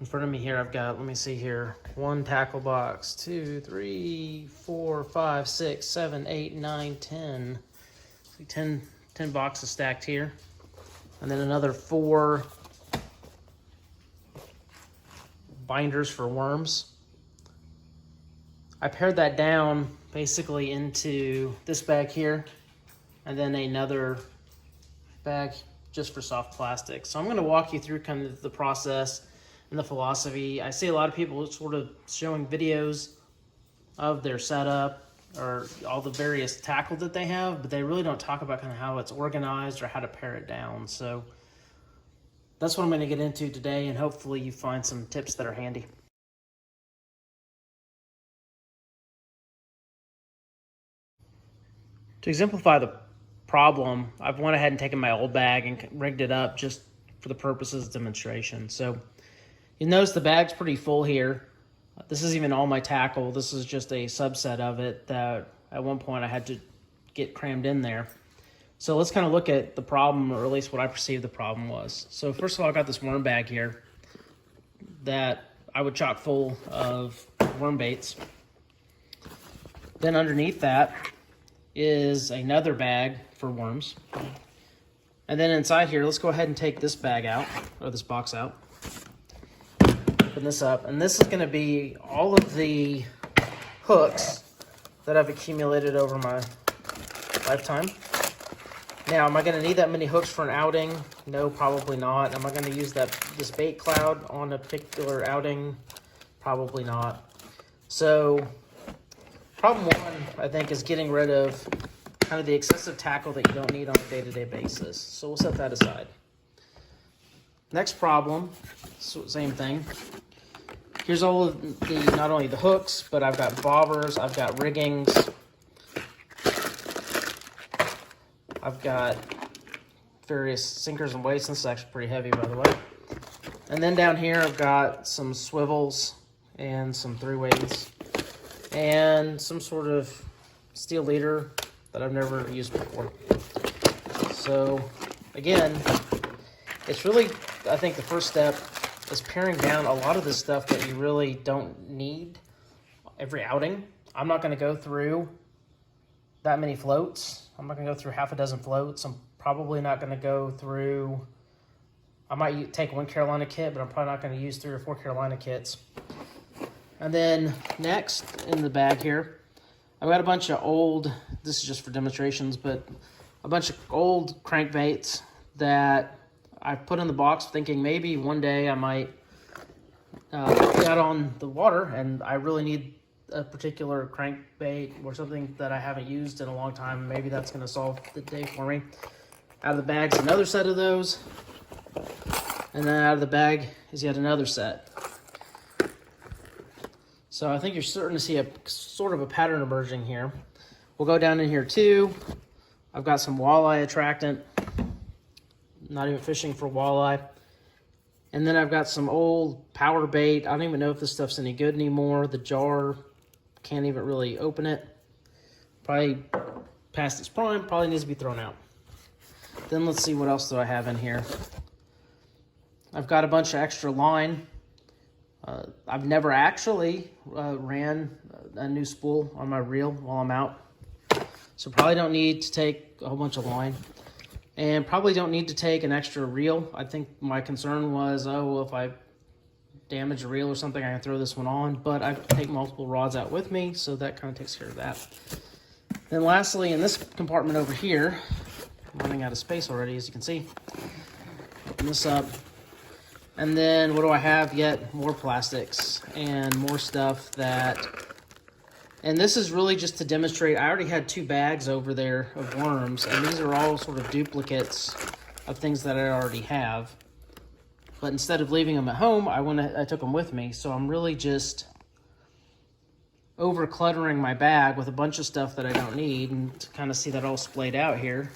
In front of me here, I've got, let me see here, one tackle box, 2, 3, 4, 5, 6, 7, 8, 9, 10. 10 boxes stacked here. And then another 4 binders for worms. I pared that down basically into this bag here, and then another bag just for soft plastic. So I'm going to walk you through kind of the process and the philosophy. I see a lot of people sort of showing videos of their setup or all the various tackle that they have, but they really don't talk about kind of how it's organized or how to pare it down. So that's what I'm going to get into today, and hopefully you find some tips that are handy. To exemplify the problem, I've went ahead and taken my old bag and rigged it up just for the purposes of demonstration. So you notice the bag's pretty full here. This is even all my tackle. This is just a subset of it that at one point I had to get crammed in there. So let's kind of look at the problem, or at least what I perceive the problem was. So first of all, I got this worm bag here that I would chock full of worm baits. Then underneath that is another bag for worms. And then inside here, let's go ahead and take this bag out, or this box out. Open this up, and this is going to be all of the hooks that I've accumulated over my lifetime. Now, am I going to need that many hooks for an outing? No, probably not. Am I going to use this bait cloud on a particular outing? Probably not. So, problem one, I think, is getting rid of kind of the excessive tackle that you don't need on a day-to-day basis. So we'll set that aside. Next problem, same thing. Here's all of the, not only the hooks, but I've got bobbers, I've got riggings, I've got various sinkers and weights. This is actually pretty heavy, by the way. And then down here, I've got some swivels and some 3-weights and some sort of steel leader that I've never used before. So again, it's really, I think the first step is paring down a lot of the stuff that you really don't need every outing. I'm not going to go through that many floats. I'm not going to go through half a dozen floats. I'm probably not going to go through, I might take one Carolina kit, but I'm probably not going to use 3 or 4 Carolina kits. And then next in the bag here, I've got a bunch of old, this is just for demonstrations, but a bunch of old crankbaits that I put in the box thinking maybe one day I might get out on the water and I really need a particular crankbait or something that I haven't used in a long time. Maybe that's going to solve the day for me. Out of the bag's another set of those. And then out of the bag is yet another set. So I think you're starting to see a sort of a pattern emerging here. We'll go down in here too. I've got some walleye attractant. Not even fishing for walleye. And then I've got some old power bait. I don't even know if this stuff's any good anymore. The jar, can't even really open it. Probably past its prime, probably needs to be thrown out. Then let's see what else do I have in here. I've got a bunch of extra line. I've never actually ran a new spool on my reel while I'm out. So probably don't need to take a whole bunch of line. And probably don't need to take an extra reel. I think my concern was, oh, well, if I damage a reel or something, I can throw this one on. But I take multiple rods out with me, so that kind of takes care of that. Then lastly, in this compartment over here, I'm running out of space already, as you can see. Open this up. And then what do I have yet? More plastics and more stuff that... And this is really just to demonstrate, I already had 2 bags over there of worms, and these are all sort of duplicates of things that I already have. But instead of leaving them at home, I took them with me. So I'm really just over cluttering my bag with a bunch of stuff that I don't need. And to kind of see that all splayed out here,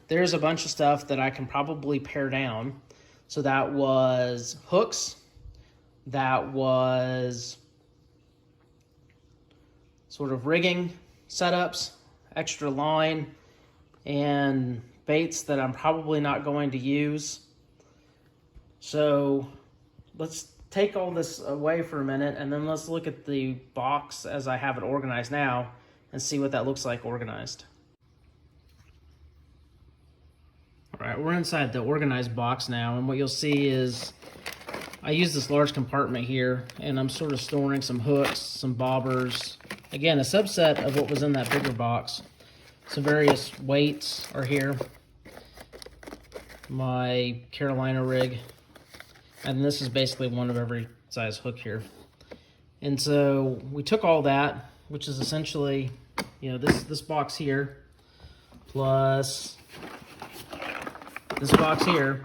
there's a bunch of stuff that I can probably pare down. So that was hooks, that was sort of rigging setups, extra line, and baits that I'm probably not going to use. So let's take all this away for a minute, and then let's look at the box as I have it organized now and see what that looks like organized. All right, we're inside the organized box now, and what you'll see is I use this large compartment here, and I'm sort of storing some hooks, some bobbers. Again, a subset of what was in that bigger box. Some various weights are here. My Carolina rig. And this is basically one of every size hook here. And so we took all that, which is essentially, you know, this box here, plus this box here.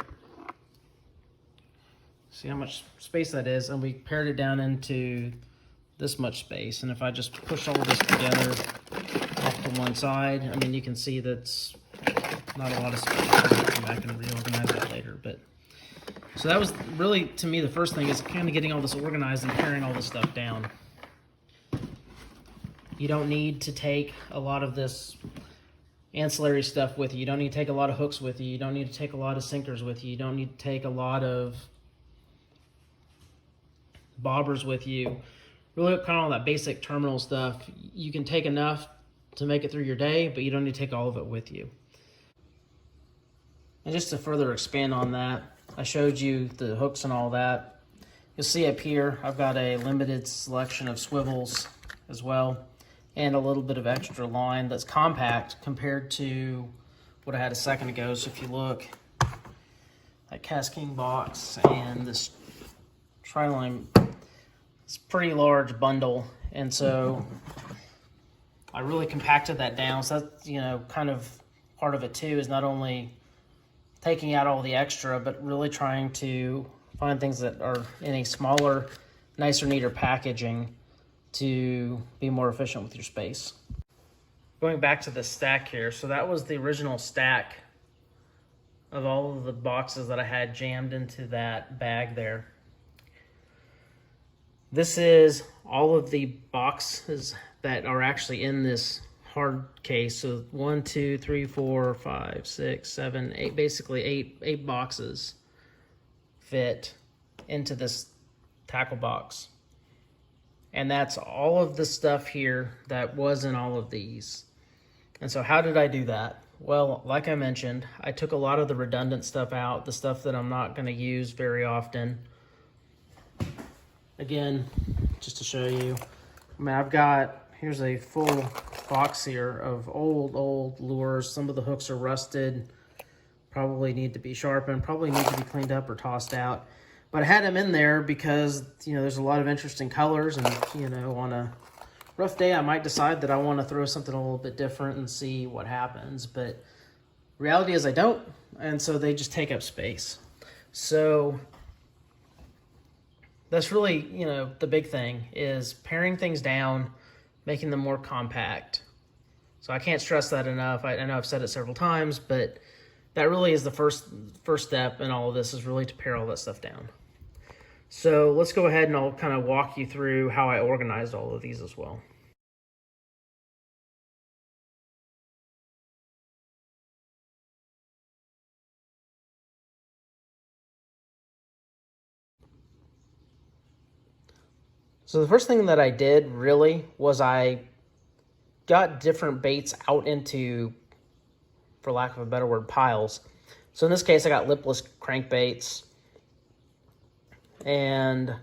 See how much space that is, and we pared it down into this much space. And if I just push all of this together off to one side, I mean, you can see that's not a lot of space. I'll come back and reorganize that later. But so that was really, to me, the first thing is kind of getting all this organized and paring all this stuff down. You don't need to take a lot of this ancillary stuff with you. You don't need to take a lot of hooks with you. You don't need to take a lot of sinkers with you. You don't need to take a lot of bobbers with you. Really kind of all that basic terminal stuff. You can take enough to make it through your day, but you don't need to take all of it with you. And just to further expand on that, I showed you the hooks and all that. You'll see up here, I've got a limited selection of swivels as well, and a little bit of extra line that's compact compared to what I had a second ago. So if you look at Casking box and this Tri-Line, it's a pretty large bundle, and so I really compacted that down. So that's, you know, kind of part of it too, is not only taking out all the extra, but really trying to find things that are in a smaller, nicer, neater packaging to be more efficient with your space. Going back to the stack here, so that was the original stack of all of the boxes that I had jammed into that bag there. This is all of the boxes that are actually in this hard case. So 1, 2, 3, 4, 5, 6, 7, 8, basically eight boxes fit into this tackle box. And that's all of the stuff here that was in all of these. And so how did I do that? Well, like I mentioned, I took a lot of the redundant stuff out, the stuff that I'm not going to use very often. Again, just to show you, I mean, I've got, here's a full box here of old lures. Some of the hooks are rusted, probably need to be sharpened, probably need to be cleaned up or tossed out. But I had them in there because, you know, there's a lot of interesting colors, and, you know, on a rough day, I might decide that I want to throw something a little bit different and see what happens. But reality is I don't, and so they just take up space. So that's really, you know, the big thing is paring things down, making them more compact. So I can't stress that enough. I know I've said it several times, but that really is the first step in all of this, is really to pare all that stuff down. So let's go ahead and I'll kind of walk you through how I organized all of these as well. So the first thing that I did really was I got different baits out into, for lack of a better word, piles. So in this case, I got lipless crankbaits, and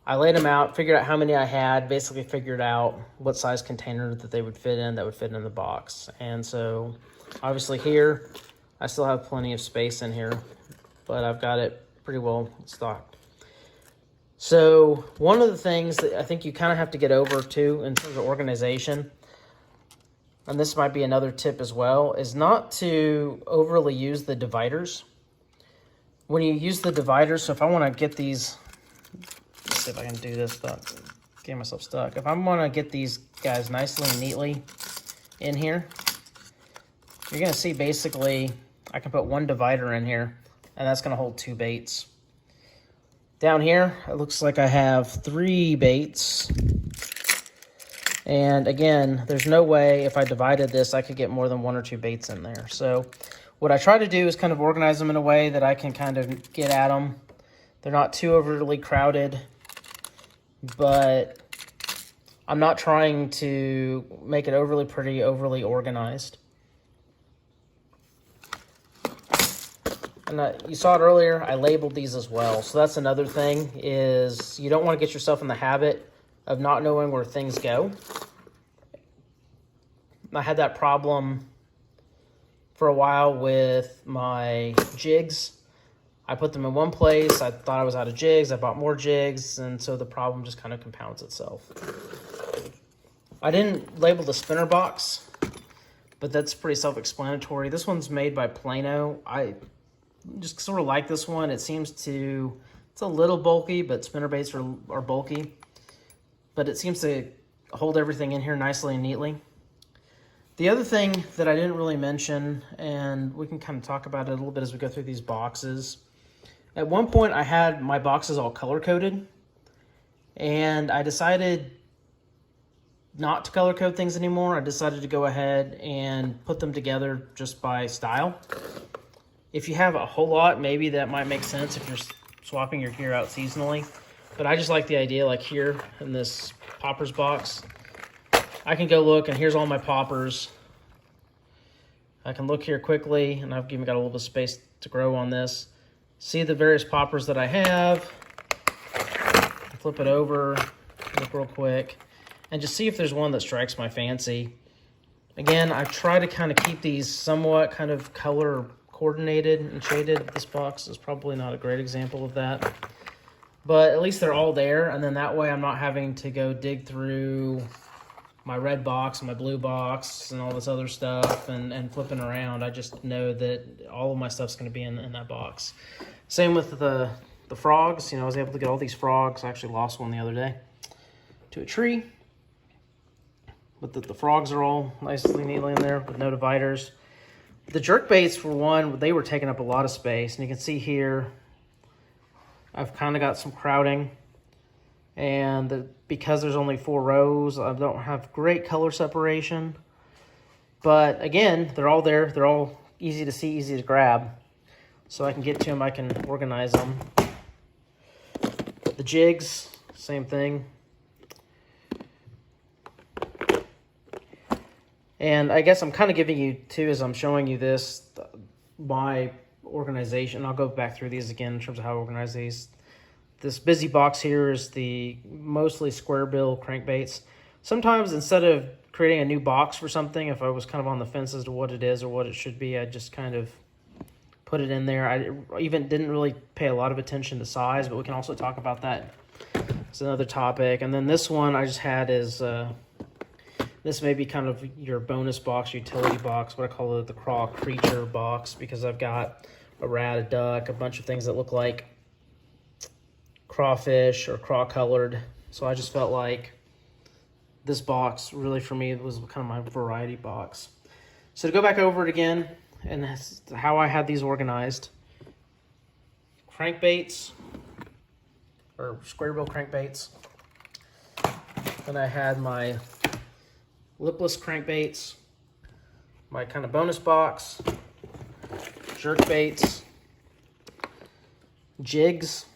I laid them out, figured out how many I had, basically figured out what size container that they would fit in, that would fit in the box. And so obviously here, I still have plenty of space in here, but I've got it pretty well stocked. So one of the things that I think you kind of have to get over too in terms of organization, and this might be another tip as well, is not to overly use the dividers. When you use the dividers, so if I want to get these, let's see if I can do this without getting myself stuck. If I want to get these guys nicely and neatly in here, you're going to see basically I can put one divider in here, and that's going to hold 2 baits. Down here, it looks like I have 3 baits. And again, there's no way if I divided this, I could get more than 1 or 2 baits in there. So what I try to do is kind of organize them in a way that I can kind of get at them They're not too overly crowded, but I'm not trying to make it overly pretty, overly organized. And you saw it earlier, I labeled these as well. So that's another thing, is you don't want to get yourself in the habit of not knowing where things go. I had that problem for a while with my jigs. I put them in one place, I thought I was out of jigs, I bought more jigs, and so the problem just kind of compounds itself. I didn't label the spinner box, but that's pretty self-explanatory. This one's made by Plano. I just sort of like this one. It seems to, it's a little bulky, but spinner baits are bulky. But it seems to hold everything in here nicely and neatly. The other thing that I didn't really mention, and we can kind of talk about it a little bit as we go through these boxes. At one point, I had my boxes all color-coded, and I decided not to color-code things anymore. I decided to go ahead and put them together just by style. If you have a whole lot, maybe that might make sense if you're swapping your gear out seasonally. But I just like the idea, like here in this poppers box, I can go look, and here's all my poppers. I can look here quickly, and I've even got a little bit of space to grow on this. See the various poppers that I have. Flip it over, look real quick, and just see if there's one that strikes my fancy. Again, I try to kind of keep these somewhat kind of color coordinated and shaded. This box is probably not a great example of that, but at least they're all there, and then that way I'm not having to go dig through my red box and my blue box and all this other stuff and flipping around. I just know that all of my stuff's going to be in that box. Same with the frogs. You know, I was able to get all these frogs. I actually lost one the other day to a tree, but the frogs are all nicely neatly in there with no dividers. The jerk baits, for one, they were taking up a lot of space, and you can see here I've kind of got some crowding, and because there's only 4 rows, I don't have great color separation, but again, they're all there. They're all easy to see, easy to grab, so I can get to them, I can organize them. The jigs, same thing. And I guess I'm kind of giving you, too, as I'm showing you this, my organization. I'll go back through these again in terms of how I organize these. This busy box here is the mostly square bill crankbaits. Sometimes instead of creating a new box for something, if I was kind of on the fence as to what it is or what it should be, I just kind of put it in there. I even didn't really pay a lot of attention to size, but we can also talk about that. It's another topic. And then this one I just had is... this may be kind of your bonus box, utility box, what I call it, the craw creature box, because I've got a rat, a duck, a bunch of things that look like crawfish or craw colored. So I just felt like this box really for me was kind of my variety box. So to go back over it again, and that's how I had these organized. Crankbaits, or square bill crankbaits. Then I had my lipless crankbaits, my kind of bonus box, jerk baits, jigs,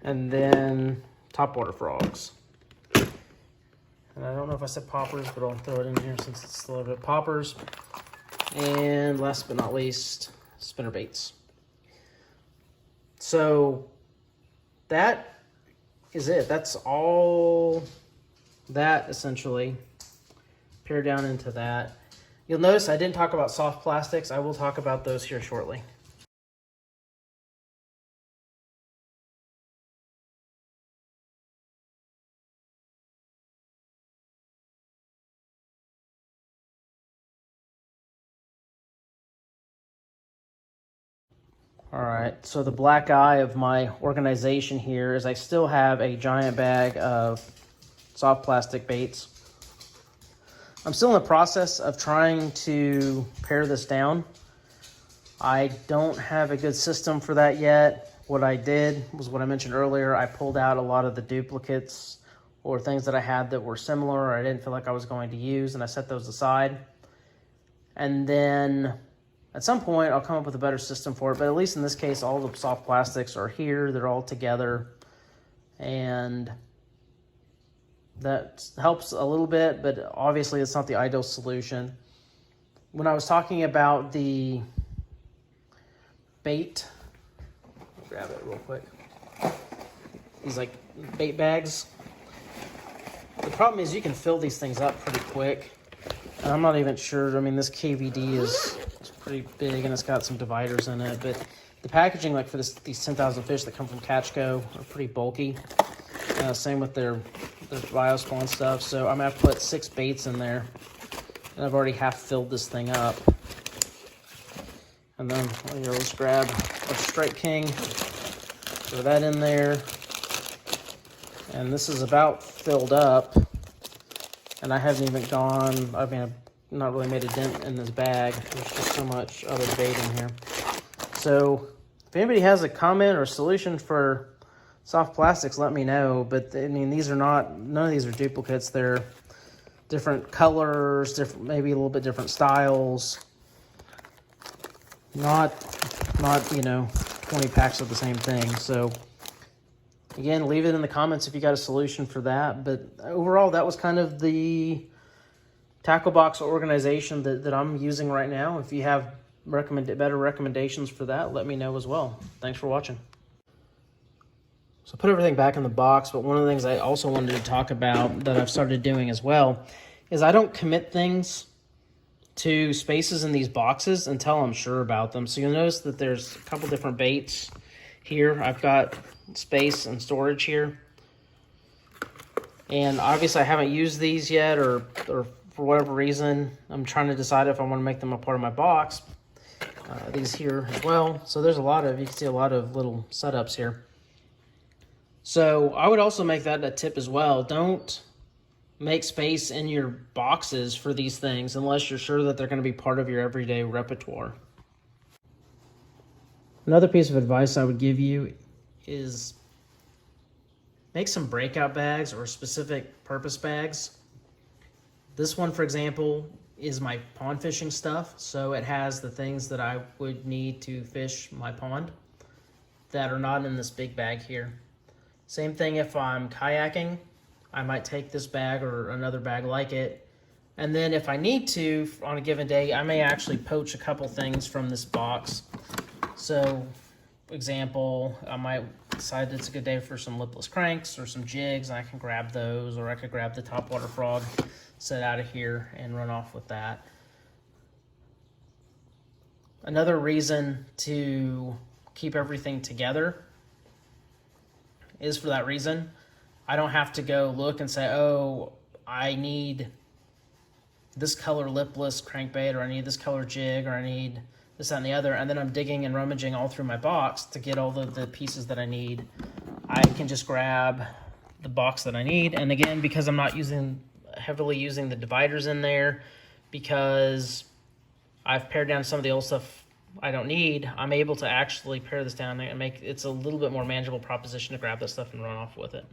and then topwater frogs. And I don't know if I said poppers, but I'll throw it in here since it's still a bit poppers. And last but not least, spinner baits. So that is it. That's all that essentially pared down into that. You'll notice I didn't talk about soft plastics. I will talk about those here shortly. All right, so the black eye of my organization here is I still have a giant bag of soft plastic baits. I'm still in the process of trying to pare this down. I don't have a good system for that yet. What I did was what I mentioned earlier. I pulled out a lot of the duplicates or things that I had that were similar or I didn't feel like I was going to use, and I set those aside. And then At some point, I'll come up with a better system for it, but at least in this case, all the soft plastics are here. They're all together, and that helps a little bit, but obviously it's not the ideal solution. When I was talking about the bait, I'll grab it real quick. These like bait bags. The problem is you can fill these things up pretty quick. And I'm not even sure, I mean, this KVD is pretty big and it's got some dividers in it, but the packaging, like for these 10,000 fish that come from Catchco, are pretty bulky. Same with their Biospawn stuff. So I'm gonna have to put 6 baits in there, and I've already half filled this thing up. And then here, let's grab our Strike King, throw that in there, and this is about filled up. And I haven't even gone, I mean, I've not really made a dent in this bag. There's just so much other bait in here. So if anybody has a comment or a solution for soft plastics, let me know. But I mean, these are not, none of these are duplicates. They're different colors, different, maybe a little bit different styles. Not, you know, 20 packs of the same thing. So again, leave it in the comments if you got a solution for that. But overall, that was kind of the tackle box organization that I'm using right now. If you have better recommendations for that, let me know as well. Thanks for watching. So I put everything back in the box, but one of the things I also wanted to talk about that I've started doing as well is I don't commit things to spaces in these boxes until I'm sure about them. So you'll notice that there's a couple different baits here. I've got space and storage here. And obviously I haven't used these yet, or for whatever reason, I'm trying to decide if I want to make them a part of my box. These here as well. So there's a lot of, you can see a lot of little setups here. So I would also make that a tip as well. Don't make space in your boxes for these things unless you're sure that they're going to be part of your everyday repertoire. Another piece of advice I would give you is make some breakout bags or specific purpose bags. This one, for example, is my pond fishing stuff. So it has the things that I would need to fish my pond that are not in this big bag here. Same thing if I'm kayaking, I might take this bag or another bag like it. And then if I need to, on a given day, I may actually poach a couple things from this box. So, for example, I might decide it's a good day for some lipless cranks or some jigs, and I can grab those, or I could grab the topwater frog, set out of here, and run off with that. Another reason to keep everything together is for that reason. I don't have to go look and say, oh, I need this color lipless crankbait, or I need this color jig, or I need this, that, and the other, and then I'm digging and rummaging all through my box to get all the pieces that I need. I can just grab the box that I need, and again, because I'm not heavily using the dividers in there, because I've pared down some of the old stuff I don't need, I'm able to actually pare this down and make it's a little bit more manageable proposition to grab that stuff and run off with it.